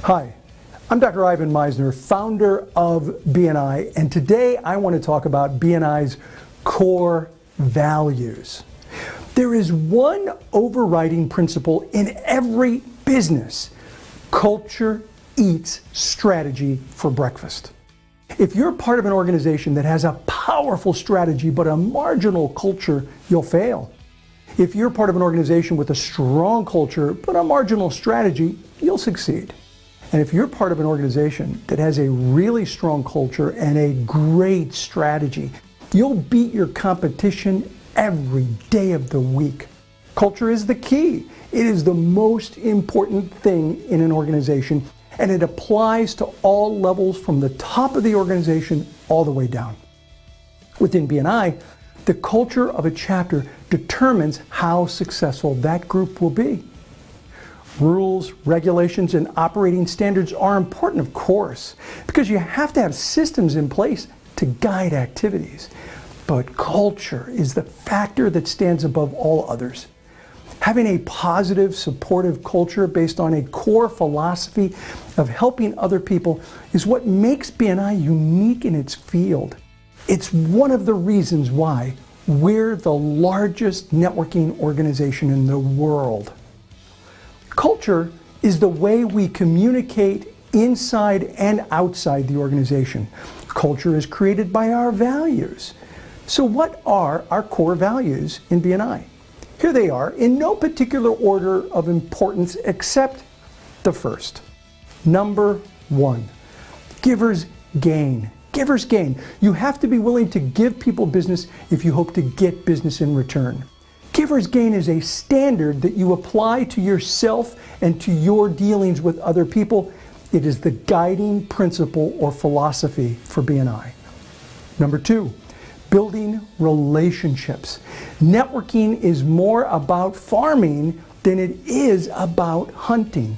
Hi, I'm Dr. Ivan Meisner, founder of BNI, and today I want to talk about BNI's core values. There is one overriding principle in every business: culture eats strategy for breakfast. If you're part of an organization that has a powerful strategy but a marginal culture, you'll fail. If you're part of an organization with a strong culture but a marginal strategy, you'll succeed. And if you're part of an organization that has a really strong culture and a great strategy, you'll beat your competition every day of the week. Culture is the key. It is the most important thing in an organization, and it applies to all levels from the top of the organization all the way down. Within BNI, the culture of a chapter determines how successful that group will be. Rules, regulations, and operating standards are important, of course, because you have to have systems in place to guide activities. But culture is the factor that stands above all others. Having a positive, supportive culture based on a core philosophy of helping other people is what makes BNI unique in its field. It's one of the reasons why we're the largest networking organization in the world. Culture is the way we communicate inside and outside the organization. Culture is created by our values. So what are our core values in BNI? Here they are, in no particular order of importance except the first. Number one, givers gain. Givers gain. You have to be willing to give people business if you hope to get business in return. Giver's gain is a standard that you apply to yourself and to your dealings with other people. It is the guiding principle or philosophy for BNI. Number two, building relationships. Networking is more about farming than it is about hunting.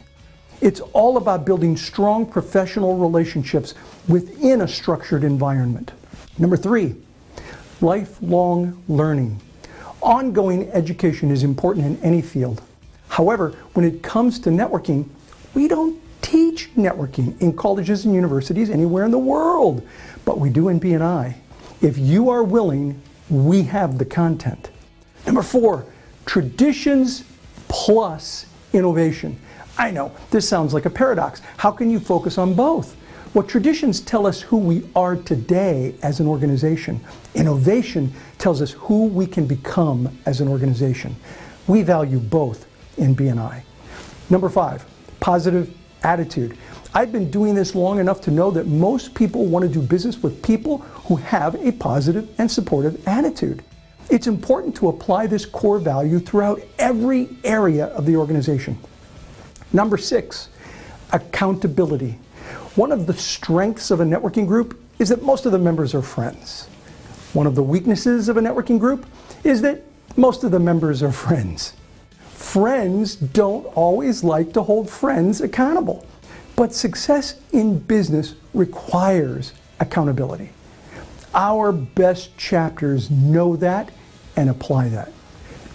It's all about building strong professional relationships within a structured environment. Number three, lifelong learning. Ongoing education is important in any field. However, when it comes to networking, we don't teach networking in colleges and universities anywhere in the world, but we do in BNI. If you are willing, we have the content. Number four, traditions plus innovation. I know, this sounds like a paradox. How can you focus on both? Well, traditions tell us who we are today as an organization. Innovation tells us who we can become as an organization. We value both in BNI. Number five, positive attitude. I've been doing this long enough to know that most people want to do business with people who have a positive and supportive attitude. It's important to apply this core value throughout every area of the organization. Number six, accountability. One of the strengths of a networking group is that most of the members are friends. One of the weaknesses of a networking group is that most of the members are friends. Friends don't always like to hold friends accountable, but success in business requires accountability. Our best chapters know that and apply that.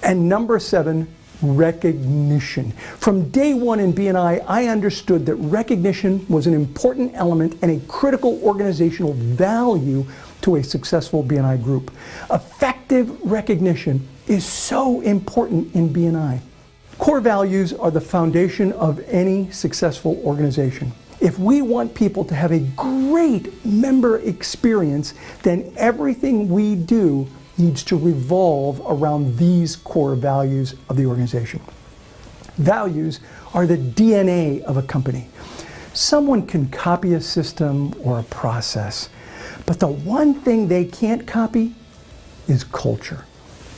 And number seven, recognition. From day one in BNI, I understood that recognition was an important element and a critical organizational value to a successful BNI group. Effective recognition is so important in BNI. Core values are the foundation of any successful organization. If we want people to have a great member experience, then everything we do needs to revolve around these core values of the organization. Values are the DNA of a company. Someone can copy a system or a process, but the one thing they can't copy is culture.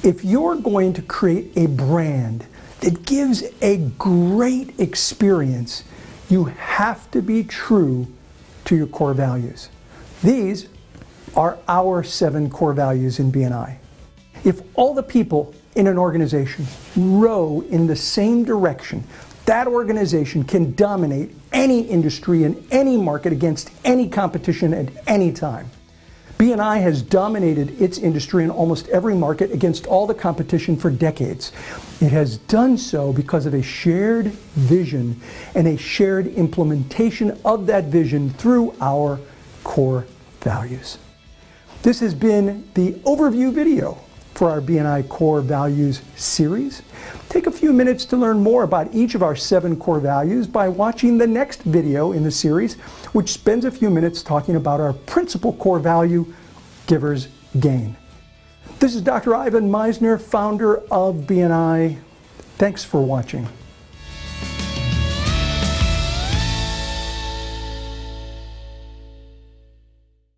If you're going to create a brand that gives a great experience, you have to be true to your core values. These are our 7 core values in BNI. If all the people in an organization row in the same direction, that organization can dominate any industry in any market against any competition at any time. BNI has dominated its industry in almost every market against all the competition for decades. It has done so because of a shared vision and a shared implementation of that vision through our core values. This has been the overview video for our BNI Core Values series. Take a few minutes to learn more about each of our 7 core values by watching the next video in the series, which spends a few minutes talking about our principal core value, Givers Gain. This is Dr. Ivan Misner, founder of BNI. Thanks for watching.